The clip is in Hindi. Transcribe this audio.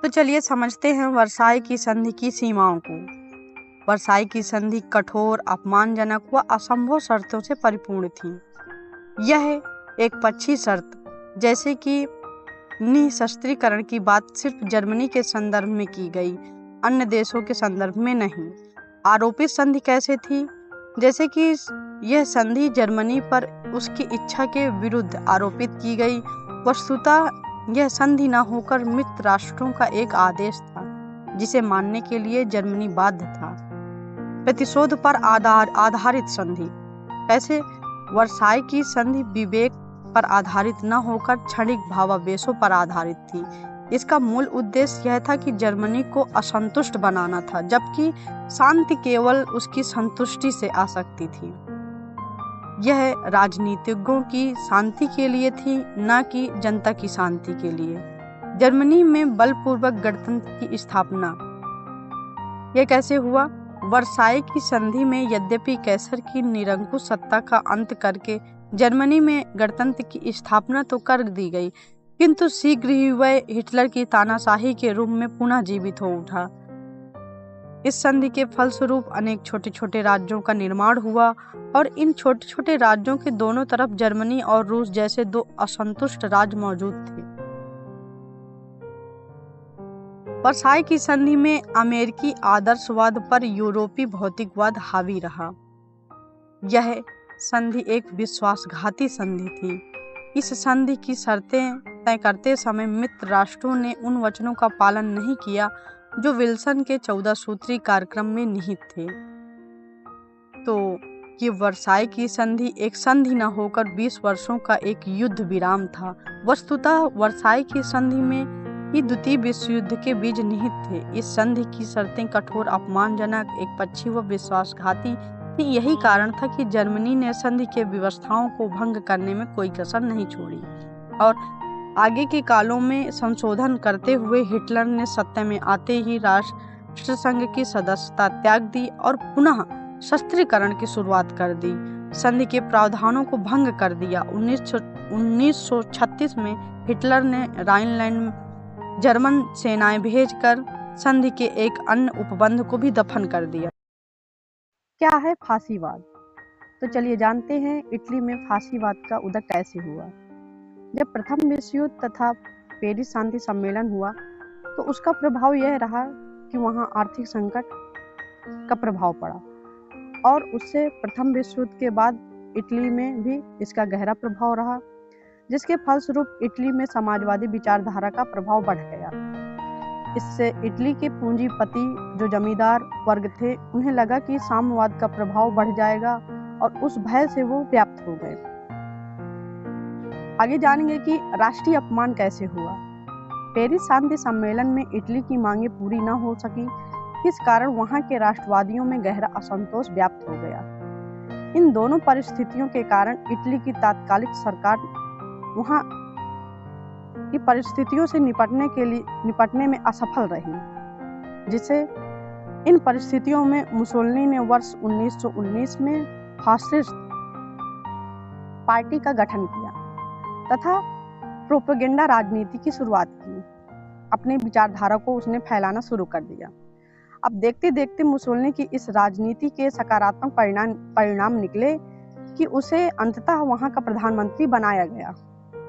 तो चलिए समझते हैं वर्साई की संधि की सीमाओं को। वर्साई की संधि कठोर, अपमानजनक व असंभव शर्तों से परिपूर्ण थी। यह एक पक्षी शर्त, जैसे कि निःशस्त्रीकरण की बात, सिर्फ जर्मनी के संदर्भ में की गई, अन्य देशों के संदर्भ में नहीं। आरोपित संधि कैसे थी? जैसे कि यह संधि जर्मनी पर उसकी इच्छा के विरुद्ध आरोपित की गई। वस्तुतः यह संधि न होकर मित्र राष्ट्रों का एक आदेश था, जिसे मानने के लिए जर्मनी बाध्य था। प्रतिशोध पर आधारित संधि। कैसे? वर्साई की संधि विवेक पर आधारित न होकर क्षणिक भावावेशों पर आधारित थी। इसका मूल उद्देश्य यह था कि जर्मनी को असंतुष्ट बनाना था, जबकि शांति केवल उसकी संतुष्टि से आ सकती थी। यह राजनीतिज्ञों की शांति के लिए थी, न कि जनता की शांति के लिए। जर्मनी में बलपूर्वक गणतंत्र की स्थापना। यह कैसे हुआ? वर्साई की संधि में यद्यपि कैसर की निरंकुश सत्ता का अंत करके जर्मनी में गणतंत्र की स्थापना तो कर दी गई, किंतु शीघ्र ही वह हिटलर की तानाशाही के रूप में पुनः जीवित हो उठा। इस संधि के फलस्वरूप अनेक छोटे छोटे राज्यों का निर्माण हुआ और इन छोटे छोटे राज्यों के दोनों तरफ जर्मनी और रूस जैसे दो असंतुष्ट राज्य मौजूद थे। वर्साई की संधि में अमेरिकी आदर्शवाद पर यूरोपीय भौतिकवाद हावी रहा। यह संधि एक विश्वासघाती संधि थी। इस संधि की शर्तें तय करते समय मित्र राष्ट्रों ने उन वचनों का पालन नहीं किया जो विल्सन के 14 सूत्री कार्यक्रम में निहित थे। तो ये वर्साई की संधि एक संधि न होकर 20 वर्षों का एक युद्ध विराम था। वस्तुतः वर्साई की संधि में ही द्वितीय विश्व युद्ध के बीज निहित थे। इस संधि की शर्तें कठोर, अपमानजनक, एकपक्षीय व विश्वासघाती थी। यही कारण था कि जर्मनी ने संधि के व्यवस्थाओं को भंग करने में कोई कसर नहीं छोड़ी और आगे के कालों में संशोधन करते हुए हिटलर ने सत्ता में आते ही राष्ट्रसंघ की सदस्यता त्याग दी और पुनः शस्त्रीकरण की शुरुआत कर दी। संधि के प्रावधानों को भंग कर दिया। 1936 में हिटलर ने राइनलैंड में जर्मन सेनाएं भेजकर संधि के एक अन्य उपबंध को भी दफन कर दिया। क्या है फांसीवाद? तो चलिए जानते हैं इटली में फांसीवाद का उदय कैसे हुआ। जब प्रथम विश्व युद्ध तथा पेरिस शांति सम्मेलन हुआ तो उसका प्रभाव यह रहा कि वहां आर्थिक संकट का प्रभाव पड़ा और उससे प्रथम विश्व युद्ध के बाद इटली में भी इसका गहरा प्रभाव रहा, जिसके फलस्वरूप इटली में समाजवादी विचारधारा का प्रभाव बढ़ गया। इससे इटली के पूंजीपति जो जमींदार वर्ग थे, उन्हें लगा कि साम्यवाद का प्रभाव बढ़ जाएगा और उस भय से वो व्याप्त हो गए। आगे जानेंगे कि राष्ट्रीय अपमान कैसे हुआ। पेरिस शांति सम्मेलन में इटली की मांगें पूरी न हो सकी, इस कारण वहां के राष्ट्रवादियों में गहरा असंतोष व्याप्त हो गया। इन दोनों परिस्थितियों के कारण इटली की तात्कालिक सरकार वहां की परिस्थितियों से निपटने में असफल रही, जिसे इन परिस्थितियों में मुसोलिनी ने वर्ष 1919 में फासिस्ट पार्टी का गठन किया तथा प्रोपेगेंडा राजनीति की शुरुआत की। अपने विचारधारा को उसने फैलाना शुरू कर दिया। अब देखते देखते मुसोलिनी की इस राजनीति के सकारात्मक परिणाम निकले कि उसे अंततः वहां का प्रधानमंत्री बनाया गया।